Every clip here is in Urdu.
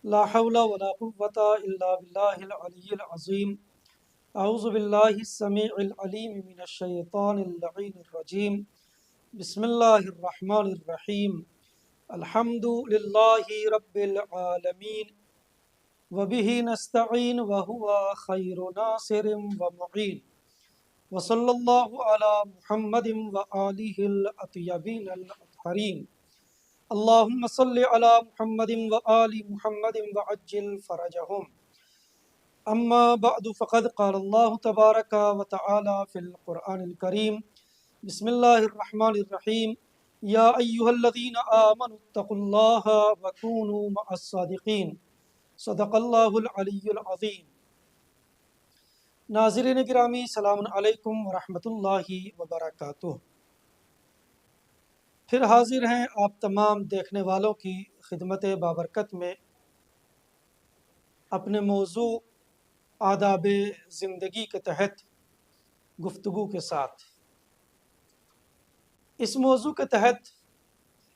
لا حول ولا قوة إلا بالله العلي العظيم أعوذ بالله السميع العليم من الشيطان اللعين الرجيم بسم الله الرحمن الرحيم الحمد لله رب العالمين وبه نستعين وهو خير ناصر ومعين وصلى الله على محمد وآله الأطيبين الأطهرين اللهم صل على محمد وآل محمد وعجل فرجهم اما بعد فقد قال الله تبارك وتعالى في القرآن الكريم بسم الله الرحمن الرحيم يا أيها الذين آمنوا اتقوا الله وكونوا مع الصادقين صدق الله العلي العظيم۔ ناظرین گرامی، السلام علیکم ورحمۃ اللہ وبرکاتہ۔ پھر حاضر ہیں آپ تمام دیکھنے والوں کی خدمت بابرکت میں اپنے موضوع آداب زندگی کے تحت گفتگو کے ساتھ۔ اس موضوع کے تحت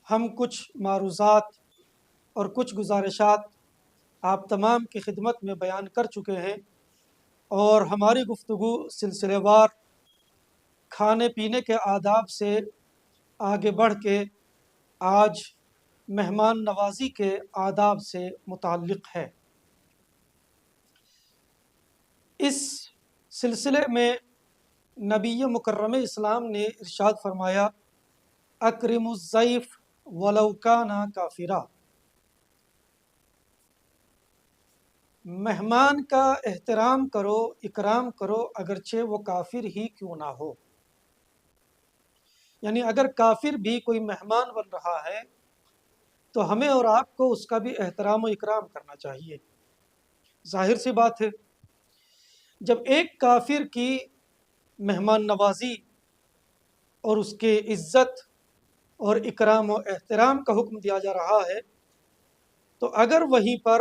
ہم کچھ معروضات اور کچھ گزارشات آپ تمام کی خدمت میں بیان کر چکے ہیں، اور ہماری گفتگو سلسلے وار کھانے پینے کے آداب سے آگے بڑھ کے آج مہمان نوازی کے آداب سے متعلق ہے۔ اس سلسلے میں نبی مکرم اسلام نے ارشاد فرمایا، اکرم الضیف ولو کان کافرا، مہمان کا احترام کرو، اکرام کرو، اگرچہ وہ کافر ہی کیوں نہ ہو۔ یعنی اگر کافر بھی کوئی مہمان بن رہا ہے تو ہمیں اور آپ کو اس کا بھی احترام و اکرام کرنا چاہیے۔ ظاہر سی بات ہے، جب ایک کافر کی مہمان نوازی اور اس کے عزت اور اکرام و احترام کا حکم دیا جا رہا ہے، تو اگر وہیں پر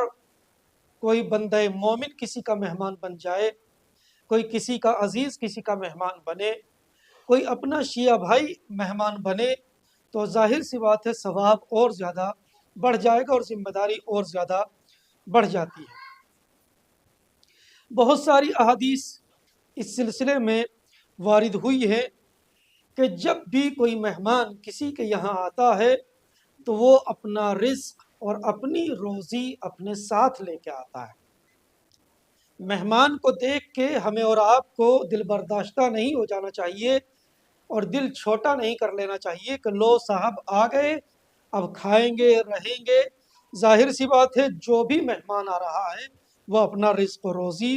کوئی بندہ مومن کسی کا مہمان بن جائے، کوئی کسی کا عزیز کسی کا مہمان بنے، کوئی اپنا شیعہ بھائی مہمان بنے، تو ظاہر سی بات ہے ثواب اور زیادہ بڑھ جائے گا اور ذمہ داری اور زیادہ بڑھ جاتی ہے۔ بہت ساری احادیث اس سلسلے میں وارد ہوئی ہے کہ جب بھی کوئی مہمان کسی کے یہاں آتا ہے تو وہ اپنا رزق اور اپنی روزی اپنے ساتھ لے کے آتا ہے۔ مہمان کو دیکھ کے ہمیں اور آپ کو دل برداشتہ نہیں ہو جانا چاہیے اور دل چھوٹا نہیں کر لینا چاہیے کہ لو صاحب آ گئے، اب کھائیں گے رہیں گے۔ ظاہر سی بات ہے جو بھی مہمان آ رہا ہے وہ اپنا رزق و روزی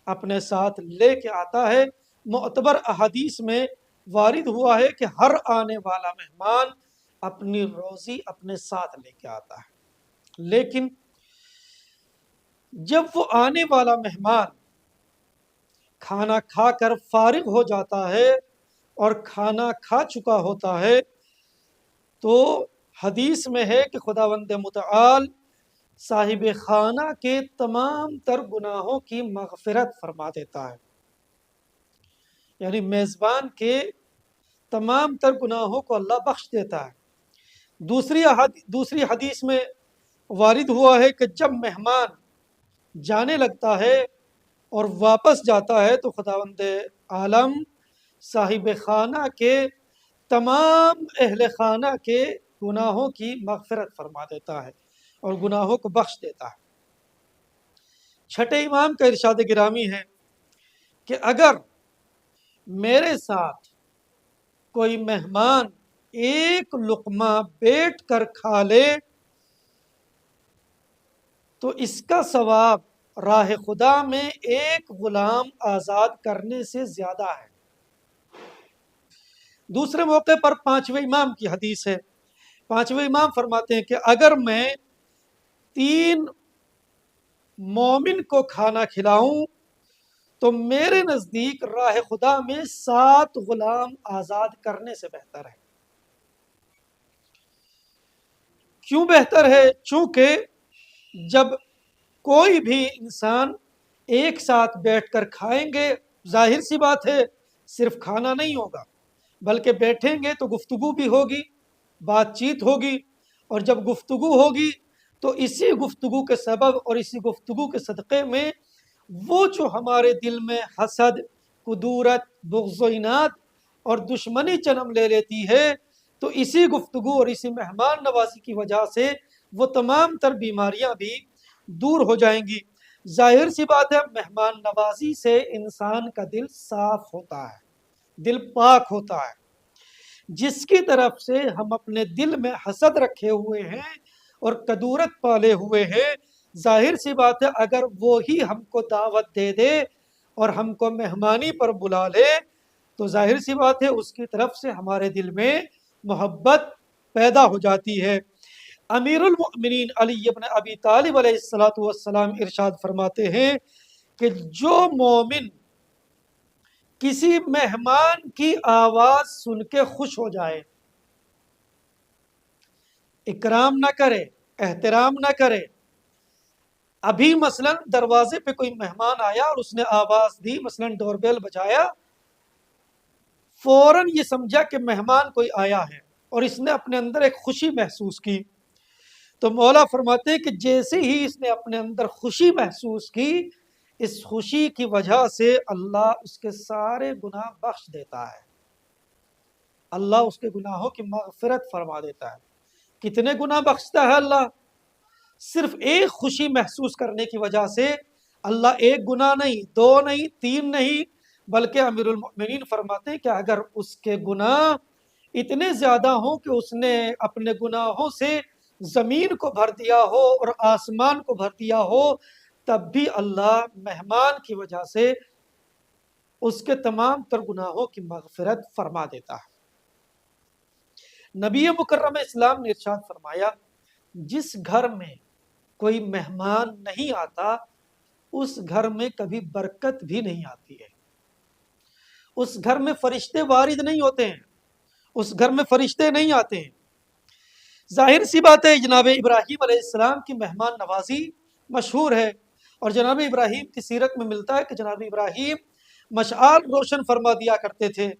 اپنے ساتھ لے کے آتا ہے۔ معتبر احادیث میں وارد ہوا ہے کہ ہر آنے والا مہمان اپنی روزی اپنے ساتھ لے کے آتا ہے، لیکن جب وہ آنے والا مہمان کھانا کھا کر فارغ ہو جاتا ہے اور کھانا کھا چکا ہوتا ہے تو حدیث میں ہے کہ خداوند متعال صاحب خانہ کے تمام تر گناہوں کی مغفرت فرما دیتا ہے، یعنی میزبان کے تمام تر گناہوں کو اللہ بخش دیتا ہے۔ دوسری حدیث میں وارد ہوا ہے کہ جب مہمان جانے لگتا ہے اور واپس جاتا ہے تو خداوند عالم صاحب خانہ کے تمام اہل خانہ کے گناہوں کی مغفرت فرما دیتا ہے اور گناہوں کو بخش دیتا ہے۔ چھٹے امام کا ارشاد گرامی ہے کہ اگر میرے ساتھ کوئی مہمان ایک لقمہ بیٹھ کر کھا لے تو اس کا ثواب راہ خدا میں ایک غلام آزاد کرنے سے زیادہ ہے۔ دوسرے موقع پر پانچویں امام کی حدیث ہے، پانچویں امام فرماتے ہیں کہ اگر میں 3 مومن کو کھانا کھلاؤں تو میرے نزدیک راہ خدا میں 7 غلام آزاد کرنے سے بہتر ہے۔ کیوں بہتر ہے؟ چونکہ جب کوئی بھی انسان ایک ساتھ بیٹھ کر کھائیں گے، ظاہر سی بات ہے صرف کھانا نہیں ہوگا بلکہ بیٹھیں گے تو گفتگو بھی ہوگی، بات چیت ہوگی، اور جب گفتگو ہوگی تو اسی گفتگو کے سبب اور اسی گفتگو کے صدقے میں وہ جو ہمارے دل میں حسد، کدورت، بغض و عناد اور دشمنی جنم لے لیتی ہے، تو اسی گفتگو اور اسی مہمان نوازی کی وجہ سے وہ تمام تر بیماریاں بھی دور ہو جائیں گی۔ ظاہر سی بات ہے، مہمان نوازی سے انسان کا دل صاف ہوتا ہے، دل پاک ہوتا ہے۔ جس کی طرف سے ہم اپنے دل میں حسد رکھے ہوئے ہیں اور کدورت پالے ہوئے ہیں، ظاہر سی بات ہے اگر وہی ہم کو دعوت دے دے اور ہم کو مہمانی پر بلا لے تو ظاہر سی بات ہے اس کی طرف سے ہمارے دل میں محبت پیدا ہو جاتی ہے۔ امیر المؤمنین علی بن ابی طالب علیہ السلام ارشاد فرماتے ہیں کہ جو مومن کسی مہمان کی آواز سن کے خوش ہو جائے، اکرام نہ کرے، احترام نہ کرے، ابھی مثلا دروازے پہ کوئی مہمان آیا اور اس نے آواز دی، مثلا ڈور بیل بجایا، فوراً یہ سمجھا کہ مہمان کوئی آیا ہے اور اس نے اپنے اندر ایک خوشی محسوس کی، تو مولا فرماتے ہیں کہ جیسے ہی اس نے اپنے اندر خوشی محسوس کی، اس خوشی کی وجہ سے اللہ اس کے سارے گناہ بخش دیتا ہے، اللہ اس کے گناہوں کی مغفرت فرما دیتا ہے۔ کتنے گناہ بخشتا ہے اللہ؟ صرف ایک خوشی محسوس کرنے کی وجہ سے اللہ ایک گناہ نہیں، دو نہیں، تین نہیں، بلکہ امیر المؤمنین فرماتے ہیں کہ اگر اس کے گناہ اتنے زیادہ ہوں کہ اس نے اپنے گناہوں سے زمین کو بھر دیا ہو اور آسمان کو بھر دیا ہو، تب بھی اللہ مہمان کی وجہ سے اس کے تمام تر گناہوں کی مغفرت فرما دیتا ہے۔ نبی مکرم اسلام نے ارشاد فرمایا، جس گھر میں کوئی مہمان نہیں آتا اس گھر میں کبھی برکت بھی نہیں آتی ہے، اس گھر میں فرشتے وارد نہیں ہوتے ہیں، اس گھر میں فرشتے نہیں آتے ہیں۔ ظاہر سی بات ہے جناب ابراہیم علیہ السلام کی مہمان نوازی مشہور ہے، اور جناب ابراہیم کی سیرت میں ملتا ہے کہ جناب ابراہیم مشعل روشن فرما دیا کرتے تھے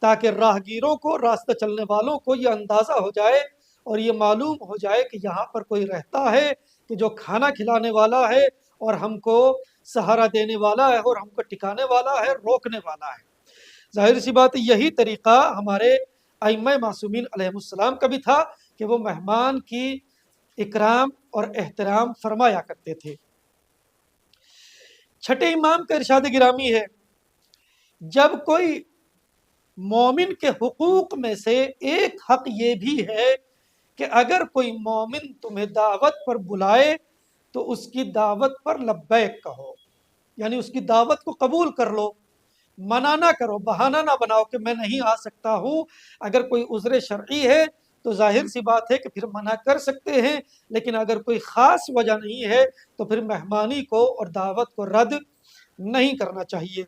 تاکہ راہگیروں کو، راستہ چلنے والوں کو یہ اندازہ ہو جائے اور یہ معلوم ہو جائے کہ یہاں پر کوئی رہتا ہے کہ جو کھانا کھلانے والا ہے اور ہم کو سہارا دینے والا ہے اور ہم کو ٹکانے والا ہے، روکنے والا ہے۔ ظاہر سی بات یہی طریقہ ہمارے ائمہ معصومین علیہ السلام کا بھی تھا کہ وہ مہمان کی اکرام اور احترام فرمایا کرتے تھے۔ چھٹے امام کا ارشاد گرامی ہے، جب کوئی مومن کے حقوق میں سے ایک حق یہ بھی ہے کہ اگر کوئی مومن تمہیں دعوت پر بلائے تو اس کی دعوت پر لبیک کہو، یعنی اس کی دعوت کو قبول کر لو، منع نہ کرو، بہانہ نہ بناؤ کہ میں نہیں آ سکتا ہوں۔ اگر کوئی عذر شرعی ہے تو ظاہر سی بات ہے کہ پھر منع کر سکتے ہیں، لیکن اگر کوئی خاص وجہ نہیں ہے تو پھر مہمانی کو اور دعوت کو رد نہیں کرنا چاہیے۔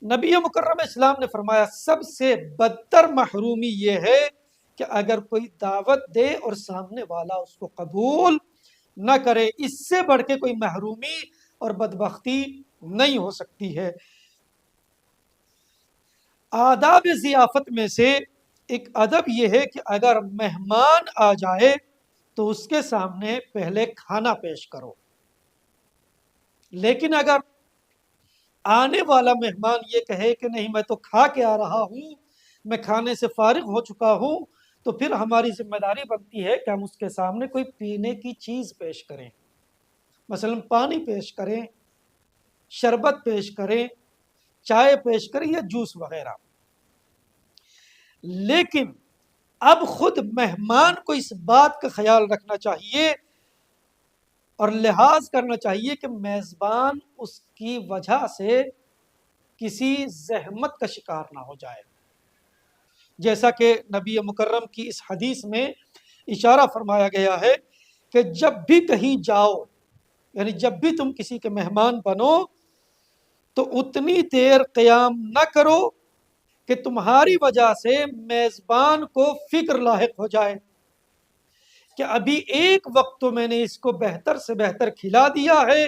نبی مکرم اسلام نے فرمایا سب سے بدتر محرومی یہ ہے کہ اگر کوئی دعوت دے اور سامنے والا اس کو قبول نہ کرے، اس سے بڑھ کے کوئی محرومی اور بدبختی نہیں ہو سکتی ہے۔ آداب ضیافت میں سے ایک ادب یہ ہے کہ اگر مہمان آ جائے تو اس کے سامنے پہلے کھانا پیش کرو، لیکن اگر آنے والا مہمان یہ کہے کہ نہیں میں تو کھا کے آ رہا ہوں، میں کھانے سے فارغ ہو چکا ہوں، تو پھر ہماری ذمہ داری بنتی ہے کہ ہم اس کے سامنے کوئی پینے کی چیز پیش کریں، مثلا پانی پیش کریں، شربت پیش کریں، چائے پیش کریں یا جوس وغیرہ۔ لیکن اب خود مہمان کو اس بات کا خیال رکھنا چاہیے اور لحاظ کرنا چاہیے کہ میزبان اس کی وجہ سے کسی زحمت کا شکار نہ ہو جائے، جیسا کہ نبی مکرم کی اس حدیث میں اشارہ فرمایا گیا ہے کہ جب بھی کہیں جاؤ، یعنی جب بھی تم کسی کے مہمان بنو تو اتنی دیر قیام نہ کرو کہ تمہاری وجہ سے میزبان کو فکر لاحق ہو جائے کہ ابھی ایک وقت تو میں نے اس کو بہتر سے بہتر کھلا دیا ہے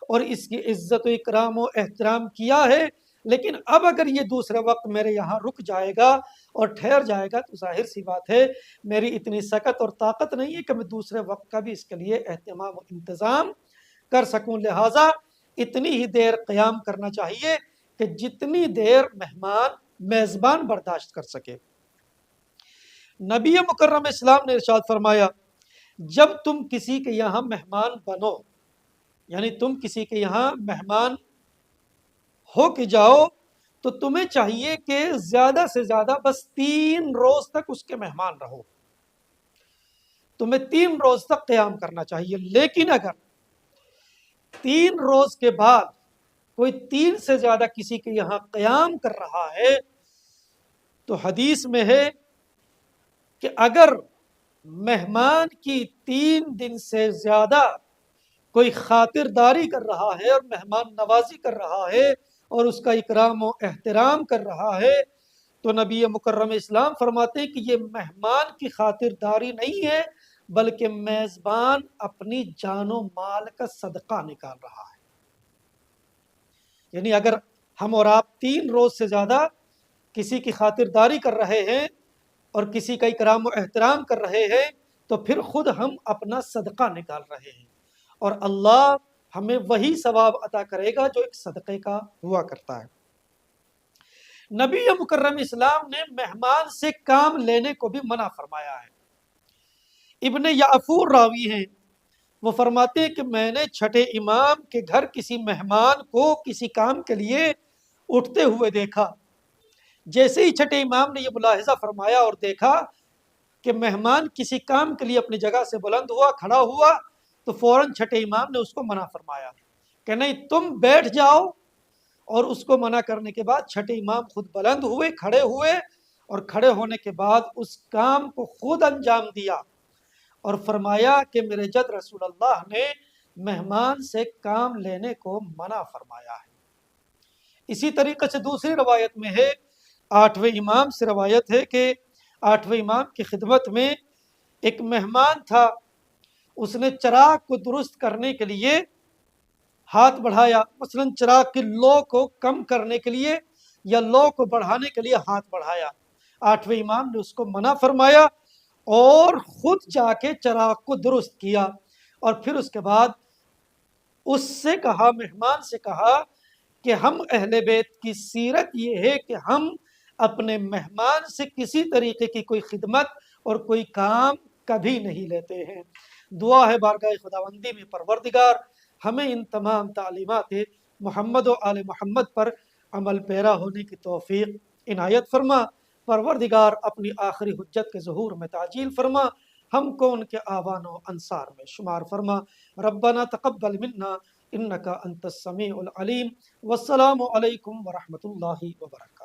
اور اس کی عزت و اکرام و احترام کیا ہے، لیکن اب اگر یہ دوسرے وقت میرے یہاں رک جائے گا اور ٹھہر جائے گا تو ظاہر سی بات ہے میری اتنی سکت اور طاقت نہیں ہے کہ میں دوسرے وقت کا بھی اس کے لیے اہتمام و انتظام کر سکوں، لہٰذا اتنی ہی دیر قیام کرنا چاہیے کہ جتنی دیر مہمان میزبان برداشت کر سکے۔ نبی مکرم اسلام نے ارشاد فرمایا جب تم کسی کے یہاں مہمان بنو، یعنی تم کسی کے یہاں مہمان ہو کے جاؤ، تو تمہیں چاہیے کہ زیادہ سے زیادہ بس 3 روز تک اس کے مہمان رہو، تمہیں 3 روز تک قیام کرنا چاہیے۔ لیکن اگر 3 روز کے بعد کوئی 3 سے زیادہ کسی کے یہاں قیام کر رہا ہے تو حدیث میں ہے کہ اگر مہمان کی 3 دن سے زیادہ کوئی خاطرداری کر رہا ہے اور مہمان نوازی کر رہا ہے اور اس کا اکرام و احترام کر رہا ہے تو نبی مکرم اسلام فرماتے ہیں کہ یہ مہمان کی خاطرداری نہیں ہے بلکہ میزبان اپنی جان و مال کا صدقہ نکال رہا ہے۔ یعنی اگر ہم اور آپ 3 روز سے زیادہ کسی کی خاطرداری کر رہے ہیں اور کسی کا اکرام و احترام کر رہے ہیں تو پھر خود ہم اپنا صدقہ نکال رہے ہیں، اور اللہ ہمیں وہی ثواب عطا کرے گا جو ایک صدقے کا ہوا کرتا ہے۔ نبی مکرم اسلام نے مہمان سے کام لینے کو بھی منع فرمایا ہے۔ ابن یعفور راوی ہیں، وہ فرماتے ہیں کہ میں نے چھٹے امام کے گھر کسی مہمان کو کسی کام کے لیے اٹھتے ہوئے دیکھا۔ جیسے ہی چھٹے امام نے یہ ملاحظہ فرمایا اور دیکھا کہ مہمان کسی کام کے لیے اپنی جگہ سے بلند ہوا، کھڑا ہوا، تو فوراً چھٹے امام نے اس کو منع فرمایا کہ نہیں، تم بیٹھ جاؤ۔ اور اس کو منع کرنے کے بعد چھٹے امام خود بلند ہوئے، کھڑے ہوئے، اور کھڑے ہونے کے بعد اس کام کو خود انجام دیا اور فرمایا کہ میرے جد رسول اللہ نے مہمان سے کام لینے کو منع فرمایا ہے۔ اسی طریقے سے دوسری روایت میں ہے، 8ویں امام سے روایت ہے کہ 8ویں امام کی خدمت میں ایک مہمان تھا، اس نے چراغ کو درست کرنے کے لیے ہاتھ بڑھایا، مثلا چراغ کی لو کو کم کرنے کے لیے یا لو کو بڑھانے کے لیے ہاتھ بڑھایا۔ 8ویں امام نے اس کو منع فرمایا اور خود جا کے چراغ کو درست کیا، اور پھر اس کے بعد اس سے کہا، مہمان سے کہا کہ ہم اہل بیت کی سیرت یہ ہے کہ ہم اپنے مہمان سے کسی طریقے کی کوئی خدمت اور کوئی کام کبھی نہیں لیتے ہیں۔ دعا ہے بارگاہ خداوندی میں پروردگار ہمیں ان تمام تعلیمات محمد و آل محمد پر عمل پیرا ہونے کی توفیق عنایت فرما۔ پروردگار اپنی آخری حجت کے ظہور میں تعجیل فرما، ہم کو ان کے آوان و انصار میں شمار فرما۔ ربنا تقبل منا انک انت السمیع العلیم، والسلام علیکم ورحمۃ اللہ وبرکاتہ۔